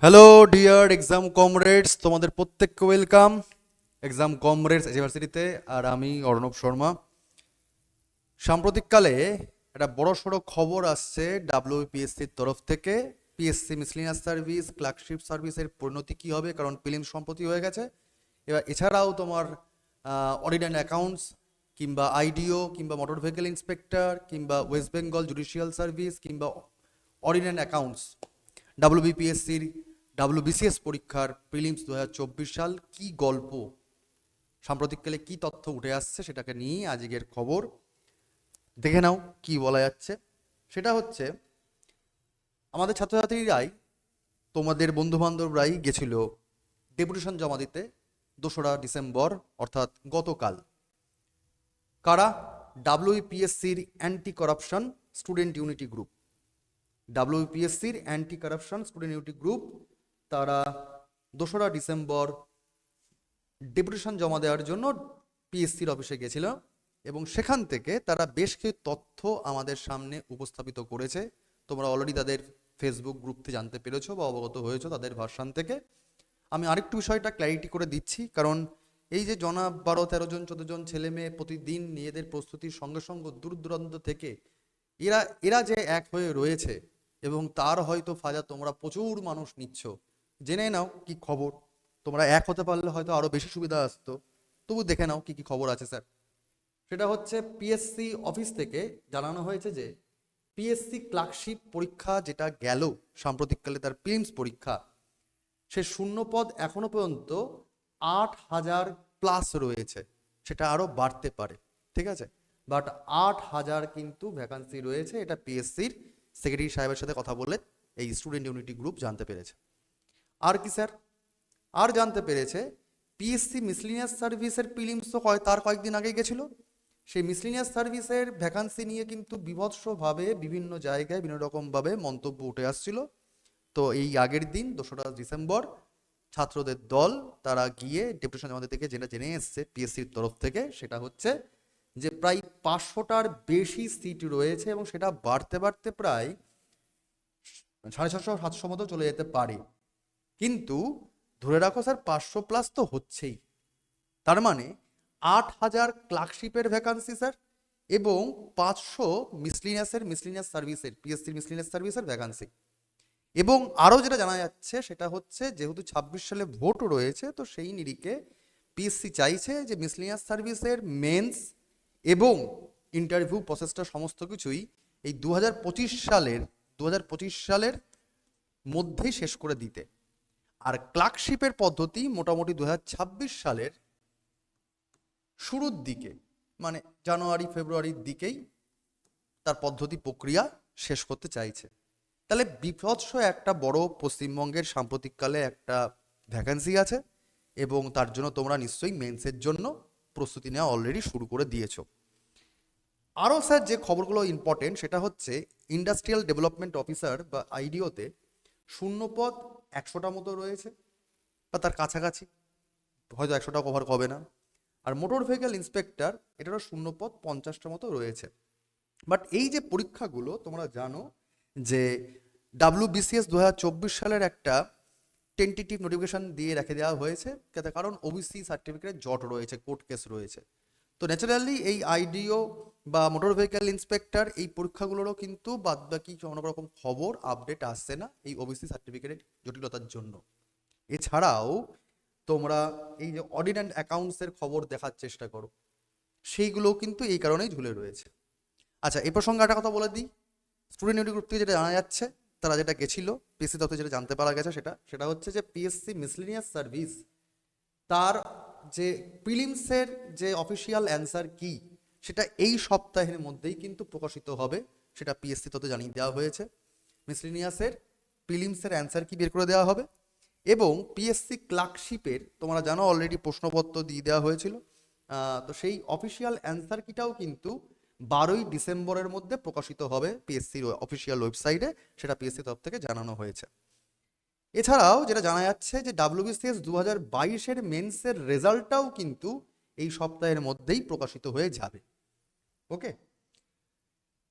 Hello dear exam comrades, তোমাদের প্রত্যেককে welcome exam comrades ইউনিভার্সিটিতে। আর আমি অর্ণব শর্মা। সাম্প্রতিককালে একটা বড় সড়ো খবর আসছে ডাব্লিউপিএসসির তরফ থেকে। পিএসসি মিসলিনিয়াস সার্ভিস ক্লার্কশিপ সার্ভিসের পরিণতি কী হবে, কারণ প্রিলিমস সম্প্রতি হয়ে গেছে। এবার এছাড়াও তোমার অডিট অ্যান্ড অ্যাকাউন্টস কিংবা আইডিও কিংবা মোটর ভেহিকেল ইন্সপেক্টর কিংবা ওয়েস্ট বেঙ্গল জুডিশিয়াল সার্ভিস কিংবা অডিট অ্যান্ড অ্যাকাউন্টস ডাব্লিউবিপিএসসির ডাব্লিউবিসিএস পরীক্ষার প্রিলিমস 2024 সাল কি গল্প, সাম্প্রতিককালে কি তথ্য উঠে আসছে সেটাকে নিয়ে আজকের খবর। দেখে নাও কি বলা যাচ্ছে। সেটা হচ্ছে আমাদের ছাত্রছাত্রীরাই, তোমাদের বন্ধুবান্ধবরাই গেছিল ডেপুটেশন জমা দিতে 2রা ডিসেম্বর, অর্থাৎ গতকাল। কারা? ডাব্লিউপিএসসির anti corruption student unity group. ডাব্লিউপিএসসির anti corruption student unity group তারা 2রা ডিসেম্বর ডেপুটেশন জমা দেওয়ার জন্য পিএসসির অফিসে গেছিল এবং সেখান থেকে তারা বেশ কিছু তথ্য আমাদের সামনে উপস্থাপিত করেছে। তোমরা অলরেডি তাদের ফেসবুক গ্রুপতে জানতে পেরেছো বা অবগত হয়েছো তাদের ভার্সান থেকে। আমি আরেকটু বিষয়টা ক্ল্যারিটি করে দিচ্ছি, কারণ এই যে জনাব 12-13 জন 14 জন ছেলে মেয়ে প্রতিদিন নিজেদের প্রস্তুতির সঙ্গে সঙ্গে দূর দূরান্ত থেকে এরা এরা যে এক হয়ে রয়েছে এবং তার হয়তো ফায়দা তোমরা প্রচুর মানুষ নিচ্ছ। জেনে নাও কি খবর। তোমরা এক হতে পারলে হয়তো আরো বেশি সুবিধা আসতো। তবু দেখে নাও কি কি খবর আছে স্যার। সেটা হচ্ছে পিএসসি অফিস থেকে জানানো হয়েছে যে পিএসসি ক্লার্কশিপ পরীক্ষা যেটা গেল সাম্প্রতিককালে, তার প্রিলিমস পরীক্ষা, সে শূন্যপদ এখনো পর্যন্ত 8,000 প্লাস রয়েছে। সেটা আরো বাড়তে পারে, ঠিক আছে, বাট 8,000 কিন্তু ভ্যাকান্সি রয়েছে। এটা পিএসসির সেক্রেটারি সাহেবের সাথে কথা বলে এই স্টুডেন্ট ইউনিটি গ্রুপ জানতে পেরেছে। আর কি স্যার? আর জানতে পেরেছে পিএসসি মিসলিনিয়াস সার্ভিসের প্রিলিমস তো তার কয়েকদিন আগে গেছিল। সেই মিসলিনিয়াস সার্ভিসের ভ্যাকান্সি নিয়ে কিন্তু বিভৎসভাবে বিভিন্ন জায়গায় বিভিন্ন রকমভাবে মন্তব্য উঠে আসছিল। তো এই আগের দিন 2রা ডিসেম্বর ছাত্রদের দল তারা গিয়ে ডেপুটেশন আমাদের থেকে যেটা জেনে এসছে পিএসসির তরফ থেকে, সেটা হচ্ছে যে প্রায় 500টার বেশি সিট রয়েছে এবং সেটা বাড়তে বাড়তে প্রায় 650-700 মতো চলে যেতে পারে। কিন্তু ধরে রাখো স্যার 500 প্লাস তো হচ্ছেই, তার মানে 8,000 ক্লার্কশিপের ভ্যাকান্সি স্যার এবং 500 মিসলিনিয়াস সার্ভিসের পিএসসির মিসলিনিয়াস সার্ভিসের ভ্যাকান্সি। এবং আরও যেটা জানা যাচ্ছে সেটা হচ্ছে যেহেতু 26 সালে ভোট রয়েছে, তো সেই নিরিখে পিএসসি চাইছে যে মিসলিনিয়াস সার্ভিসের মেন্স এবং ইন্টারভিউ প্রসেসটা সমস্ত কিছুই এই 2025 সালের মধ্যেই শেষ করে দিতে। আর ক্লার্কশিপের পদ্ধতি মোটামুটি 2026 সালের শুরুর দিকে, মানে জানুয়ারি ফেব্রুয়ারির দিকেই তার পদ্ধতি প্রক্রিয়া শেষ করতে চাইছে। তাহলে বিভৎস একটা বড় পশ্চিমবঙ্গের সাম্প্রতিককালে একটা ভ্যাকান্সি আছে এবং তার জন্য তোমরা নিশ্চয়ই মেন্সের জন্য প্রস্তুতি নেওয়া অলরেডি শুরু করে দিয়েছো। আরও স্যার যে খবরগুলো ইম্পর্টেন্ট সেটা হচ্ছে ইন্ডাস্ট্রিয়াল ডেভেলপমেন্ট অফিসার বা আইডিওতে শূন্যপদ 100টা মতো রয়েছে বা তার কাছাকাছি, হয়তো 100টা কভার হবে না। আর মোটর ভেহিকেল ইন্সপেক্টর এটারও শূন্যপদ 50টা মতো রয়েছে। বাট এই যে পরীক্ষাগুলো তোমরা জানো যে ডাব্লিউবিসিএস 2024 সালের একটা টেন্টেটিভ নোটিফিকেশন দিয়ে রেখে দেওয়া হয়েছে, কারণ ওবিসি সার্টিফিকেট জট রয়েছে, কোর্ট কেস রয়েছে। তো ন্যাচারালি এই আইডিও বা মোটর ভেহিকেল ইন্সপেক্টর এই পরীক্ষাগুলোরও কিন্তু বাদবাকি কোনো রকম খবর আপডেট আসছে না এই ওবিসি সার্টিফিকেটের জটিলতার জন্য। এছাড়াও তোমরা এই যে অডিট অ্যান্ড অ্যাকাউন্টসের খবর দেখার চেষ্টা করো, সেইগুলোও কিন্তু এই কারণেই ঝুলে রয়েছে। আচ্ছা, এই প্রসঙ্গে একটা কথা বলে দিই। স্টুডেন্ট ইউনিটি গ্রুপ থেকে যেটা জানা যাচ্ছে, তারা যেটা গেছিল পিএসসি তথ্য যেটা জানতে পারা গেছে সেটা হচ্ছে যে পিএসসি মিসলিনিয়াস সার্ভিস তার যে প্রিলিমসের যে অফিসিয়াল অ্যান্সার কি সেটা এই সপ্তাহের মধ্যেই কিন্তু প্রকাশিত হবে, সেটা পিএসসি তথ্য জানিয়ে দেওয়া হয়েছে। মিসলিনিয়াসের প্রিলিমসের অ্যান্সার কি বের করে দেওয়া হবে এবং পিএসসি ক্লার্কশিপের তোমরা জানো অলরেডি প্রশ্নপত্র দিয়ে দেওয়া হয়েছিল। তো সেই অফিসিয়াল অ্যান্সার কিটাও কিন্তু 12ই ডিসেম্বরের মধ্যে প্রকাশিত হবে পিএসসির অফিসিয়াল ওয়েবসাইটে, সেটা পিএসসি তরফ থেকে জানানো হয়েছে। এছাড়াও যেটা জানা যাচ্ছে যে ডাব্লিউবিসিএস 2022-এর মেন্সের রেজাল্টটাও কিন্তু এই সপ্তাহের মধ্যেই প্রকাশিত হয়ে যাবে। ওকে,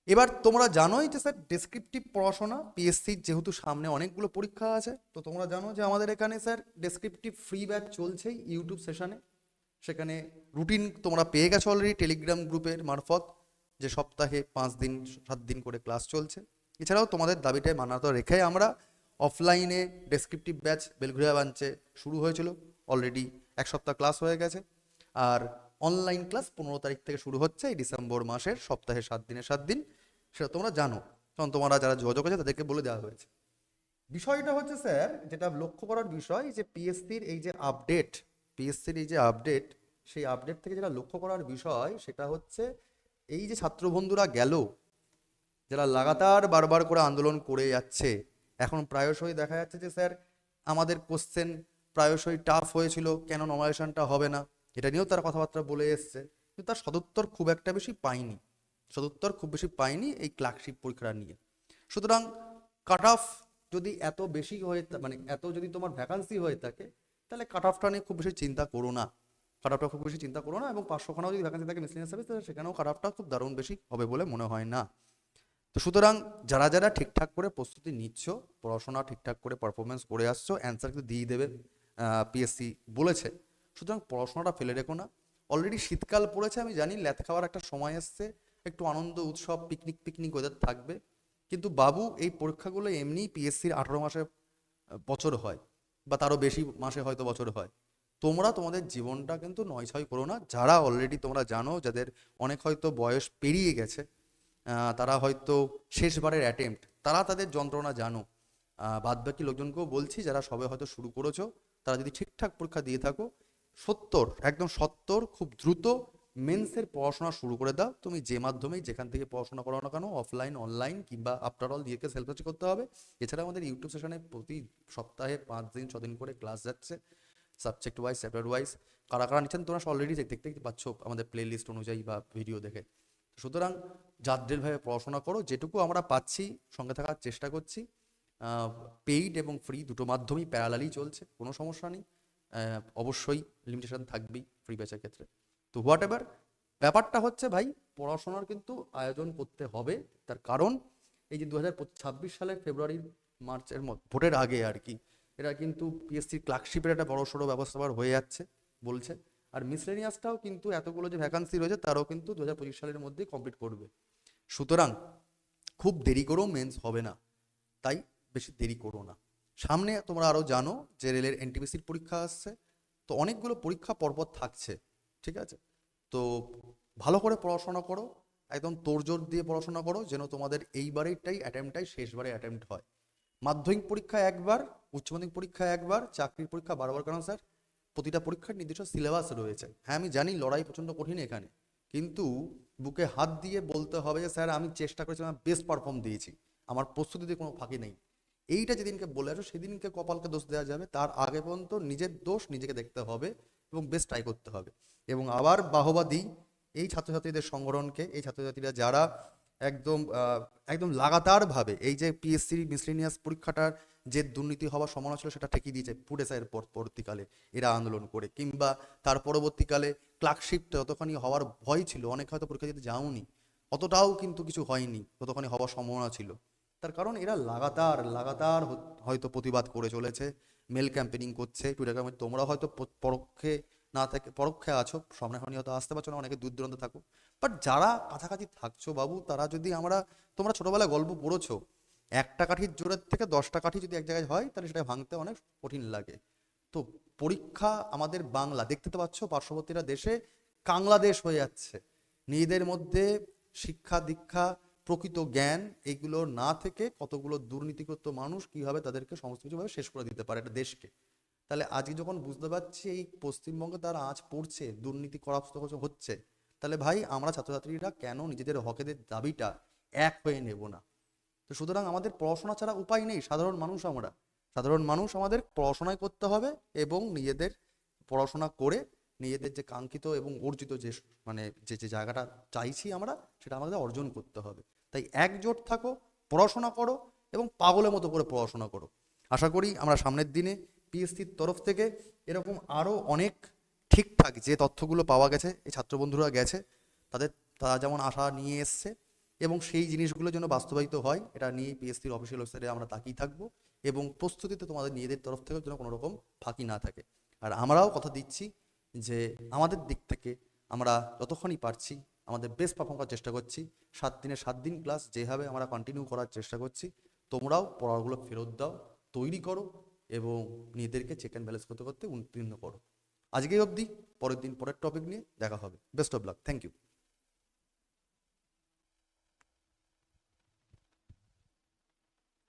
এবার তোমরা জানোই যে স্যার ডেসক্রিপটিভ পড়াশোনা পিএসসির যেহেতু সামনে অনেকগুলো পরীক্ষা আছে, তো তোমরা জানো যে আমাদের এখানে স্যার ডেসক্রিপটিভ ফ্রি ব্যাচ চলছেই ইউটিউব সেশনে। সেখানে রুটিন তোমরা পেয়ে গেছো অলরেডি টেলিগ্রাম গ্রুপের মারফত, যে সপ্তাহে 5 দিন 7 দিন করে ক্লাস চলছে। এছাড়াও তোমাদের দাবিটায় মান্যতা রেখে আমরা অফলাইনে ডেসক্রিপটিভ ব্যাচ বেলঘরিয়া ব্রাঞ্চে শুরু হয়েছিল, অলরেডি 1 সপ্তাহ ক্লাস হয়ে গেছে। আর অনলাইন ক্লাস 15 তারিখ থেকে শুরু হচ্ছে এই ডিসেম্বর মাসের, সপ্তাহে 7 দিনে 7 দিন। সেটা তোমরা জানো, কারণ তোমরা যারা যোগাযোগ আছে তাদেরকে বলে দেওয়া হয়েছে। বিষয়টা হচ্ছে স্যার, যেটা লক্ষ্য করার বিষয় যে পিএসসির এই যে আপডেট, সেই আপডেট থেকে যেটা লক্ষ্য করার বিষয় সেটা হচ্ছে এই যে ছাত্র বন্ধুরা গেল, যারা লাগাতার বারবার করে আন্দোলন করে যাচ্ছে, এখন প্রায়শই দেখা যাচ্ছে যে স্যার আমাদের কোশ্চেন প্রায়শই টাফ হয়েছিল, কেন নর্মালাইজেশনটা হবে না, এটা নিয়েও তারা কথাবার্তা বলে এসছে, কিন্তু তার সদুত্তর খুব একটা বেশি পাইনি, এই ক্লার্কশিপ পরীক্ষাটা নিয়ে। সুতরাং কাট অফ যদি এত বেশি হয়ে মানে এত যদি তোমার ভ্যাকান্সি হয়ে থাকে, তাহলে কাট অফটা নিয়ে খুব বেশি চিন্তা করো না, এবং 500খানাও যদি ভ্যাকান্সি থাকে মিসলেনিয়াস সার্ভিস, তাহলে সেখানেও কাট অফটা খুব দারুণ বেশি হবে বলে মনে হয় না। তো সুতরাং যারা যারা ঠিকঠাক করে প্রস্তুতি নিচ্ছ, পড়াশোনা ঠিকঠাক করে পারফরমেন্স করে আসছো, অ্যান্সার কিন্তু দিয়ে দেবে, পিএসসি বলেছে। সুতরাং পড়াশোনাটা ফেলে রেখো না। অলরেডি শীতকাল পড়েছে, আমি জানি ল্যাথ খাওয়ার একটা সময় এসছে, একটু আনন্দ উৎসব পিকনিক ওদের থাকবে, কিন্তু বাবু এই পরীক্ষাগুলো এমনি পিএসসির 18 মাসে বছর হয়, বা তারও বেশি মাসে হয়তো বছর হয়। তোমরা তোমাদের জীবনটা কিন্তু নয় করো না। যারা অলরেডি তোমরা জানো, যাদের অনেক হয়তো বয়স পেরিয়ে গেছে, তারা হয়তো শেষবারের অ্যাটেম্প্ট, তারা তাদের যন্ত্রণা জানো। বাদবাকি লোকজনকেও বলছি, যারা সবে হয়তো শুরু করেছো, তারা যদি ঠিকঠাক পরীক্ষা দিয়ে থাকো, 70 খুব দ্রুত মেন্সের পড়াশোনা শুরু করে দাও। তুমি যে মাধ্যমেই যেখান থেকে পড়াশোনা করো না কেন, অফলাইন অনলাইন কিংবা আফটার অল নিজেকে সেলফ করতে হবে। এছাড়া আমাদের ইউটিউব সেশনে প্রতি সপ্তাহে 5 দিন 6 দিন করে ক্লাস যাচ্ছে, সাবজেক্ট ওয়াইজ চ্যাপ্টার ওয়াইজ। কারা কারা নিচ্ছেন তোমরা অলরেডি দেখতে পাচ্ছ আমাদের প্লে লিস্ট অনুযায়ী বা ভিডিও দেখে। সুতরাং জাদ্রেলভাবে পড়াশোনা করো, যেটুকু আমরা পাচ্ছি সঙ্গে থাকার চেষ্টা করছি। পেইড এবং ফ্রি দুটো মাধ্যমেই প্যারালালি চলছে, কোনো সমস্যা নেই। অবশ্যই লিমিটেশন থাকবেই ফ্রি ব্যাচের ক্ষেত্রে। তো হোয়াট এভার, ব্যাপারটা হচ্ছে ভাই, পড়াশোনার কিন্তু আয়োজন করতে হবে। তার কারণ এই যে 2026 সালের ফেব্রুয়ারি মার্চের ভোটের আগে আর কি, এটা কিন্তু পিএসসির ক্লার্কশিপের একটা বড় সড়ো ব্যবস্থা হয়ে যাচ্ছে বলছে। আর মিসলেনিয়াসটাও কিন্তু এতগুলো যে ভ্যাকান্সি রয়েছে, তারও কিন্তু 2025 সালের মধ্যেই কমপ্লিট করবে। সুতরাং খুব দেরি করেও মেন্স হবে না, তাই বেশি দেরি করো না। সামনে তোমরা আরও জানো যে রেলের এনটিপিসির পরীক্ষা আসছে, তো অনেকগুলো পরীক্ষা পরপর থাকছে, ঠিক আছে? তো ভালো করে পড়াশোনা করো, একদম তোড়জোড় দিয়ে পড়াশোনা করো, যেন তোমাদের এইবারেরটাই অ্যাটেম্পটাই শেষবারে অ্যাটেম্প্ট হয়। মাধ্যমিক পরীক্ষা একবার, উচ্চ মাধ্যমিক পরীক্ষা একবার, চাকরির পরীক্ষা বারবার, কারণ স্যার প্রতিটা পরীক্ষার নির্দিষ্ট সিলেবাস রয়েছে। হ্যাঁ আমি জানি লড়াই প্রচণ্ড কঠিন এখানে, কিন্তু বুকে হাত দিয়ে বলতে হবে যে স্যার আমি চেষ্টা করেছি, আমি বেস্ট পারফর্ম দিয়েছি, আমার প্রস্তুতিতে কোনো ফাঁকি নেই। এইটা যেদিনকে বলে আসো সেদিনকে কপালকে দোষ দেওয়া যাবে, তার আগে পর্যন্ত নিজের দোষ নিজেকে দেখতে হবে এবং বেস্ট ট্রাই করতে হবে। এবং আবার বাহবা দিই এই ছাত্রছাত্রীদের সংগঠনকে, এই ছাত্রছাত্রীরা যারা একদম একদম লাগাতারভাবে এই যে পিএসসি মিসলেনিয়াস পরীক্ষাটার যে দুর্নীতি হওয়ার সম্ভাবনা ছিল সেটা ঠেকিয়ে দিয়েছে ফুটেসাইয়ের পরবর্তীকালে এরা আন্দোলন করে, কিংবা তার পরবর্তীকালে ক্লার্কশিপটা যতখানি হওয়ার ভয় ছিল, অনেক হয়তো পরীক্ষা দিতে যাওনি, অতটাও কিন্তু কিছু হয়নি যতখানি হওয়ার সম্ভাবনা ছিল। তার কারণ এরা লাগাতার লাগাতার হয়তো প্রতিবাদ করে চলেছে, মেল ক্যাম্পেনিং করছে টুইটার মধ্যে। তোমরা হয়তো পরোক্ষে না থেকে পরোক্ষে আছো, সামনাসামনি হয়তো আসতে পারছো না, অনেকে দূর দূরান্ত থাকো, বাট যারা কাছাকাছি থাকছো বাবু, তারা যদি তোমরা ছোটবেলায় গল্প পড়েছো, একটা কাঠির জোরের থেকে 10টা কাঠি যদি এক জায়গায় হয়, তাহলে সেটা ভাঙতে অনেক কঠিন লাগে। তো পরীক্ষা আমাদের বাংলা, দেখতে তো পাচ্ছ পার্শ্ববর্তীরা দেশে কাংলাদেশ হয়ে যাচ্ছে, নিজেদের মধ্যে শিক্ষা দীক্ষা প্রকৃত জ্ঞান এগুলো না থেকে কতগুলো দুর্নীতিগ্রস্ত মানুষ কিভাবে তাদেরকে সমস্ত কিছুভাবে শেষ করে দিতে পারে একটা দেশকে। তাহলে আজকে যখন বুঝতে পারছি এই পশ্চিমবঙ্গে তার আঁচ পড়ছে, দুর্নীতি করাপ্ত হচ্ছে, তাহলে ভাই আমরা ছাত্রছাত্রীরা কেন নিজেদের হকেদের দাবিটা এক হয়ে নেব না? তো সুতরাং আমাদের পড়াশোনা ছাড়া উপায় নেই, সাধারণ মানুষ আমাদের পড়াশোনাই করতে হবে, এবং নিজেদের পড়াশোনা করে নিজেদের যে কাঙ্ক্ষিত এবং অর্জিত যে মানে যে যে জায়গাটা চাইছি আমরা, সেটা আমাদের অর্জন করতে হবে। তাই একজোট থাকো, পড়াশোনা করো এবং পাগলের মতো করে পড়াশোনা করো। আশা করি আমরা সামনের দিনে পিএসসির তরফ থেকে এরকম আরও অনেক ঠিকঠাক যে তথ্যগুলো পাওয়া গেছে, এই ছাত্র বন্ধুরা গেছে, তারা যেমন আশা নিয়ে এসছে, এবং সেই জিনিসগুলো যেন বাস্তবায়িত হয় এটা নিয়ে পিএসসির অফিসিয়াল ওয়েবসাইটে আমরা তাকিয়ে থাকবো, এবং প্রস্তুতিতে তোমাদের নিজেদের তরফ থেকেও যেন কোনো রকম ফাঁকি না থাকে। আর আমরাও কথা দিচ্ছি যে আমাদের দিক থেকে আমরা যতক্ষণই পারছি আমাদের বেস্ট পারফর্ম করার চেষ্টা করছি। 7 দিনে 7 দিন ক্লাস যেভাবে আমরা কন্টিনিউ করার চেষ্টা করছি, তোমরাও পড়াগুলো ফেরত দাও, তৈরি করো এবং নিজেদেরকে চেক অ্যান্ড ব্যালেন্স করতে করতে উত্তীর্ণ করো। আজকেই অবধি, পরের দিন পরের টপিক নিয়ে দেখা হবে। Best of luck, thank you.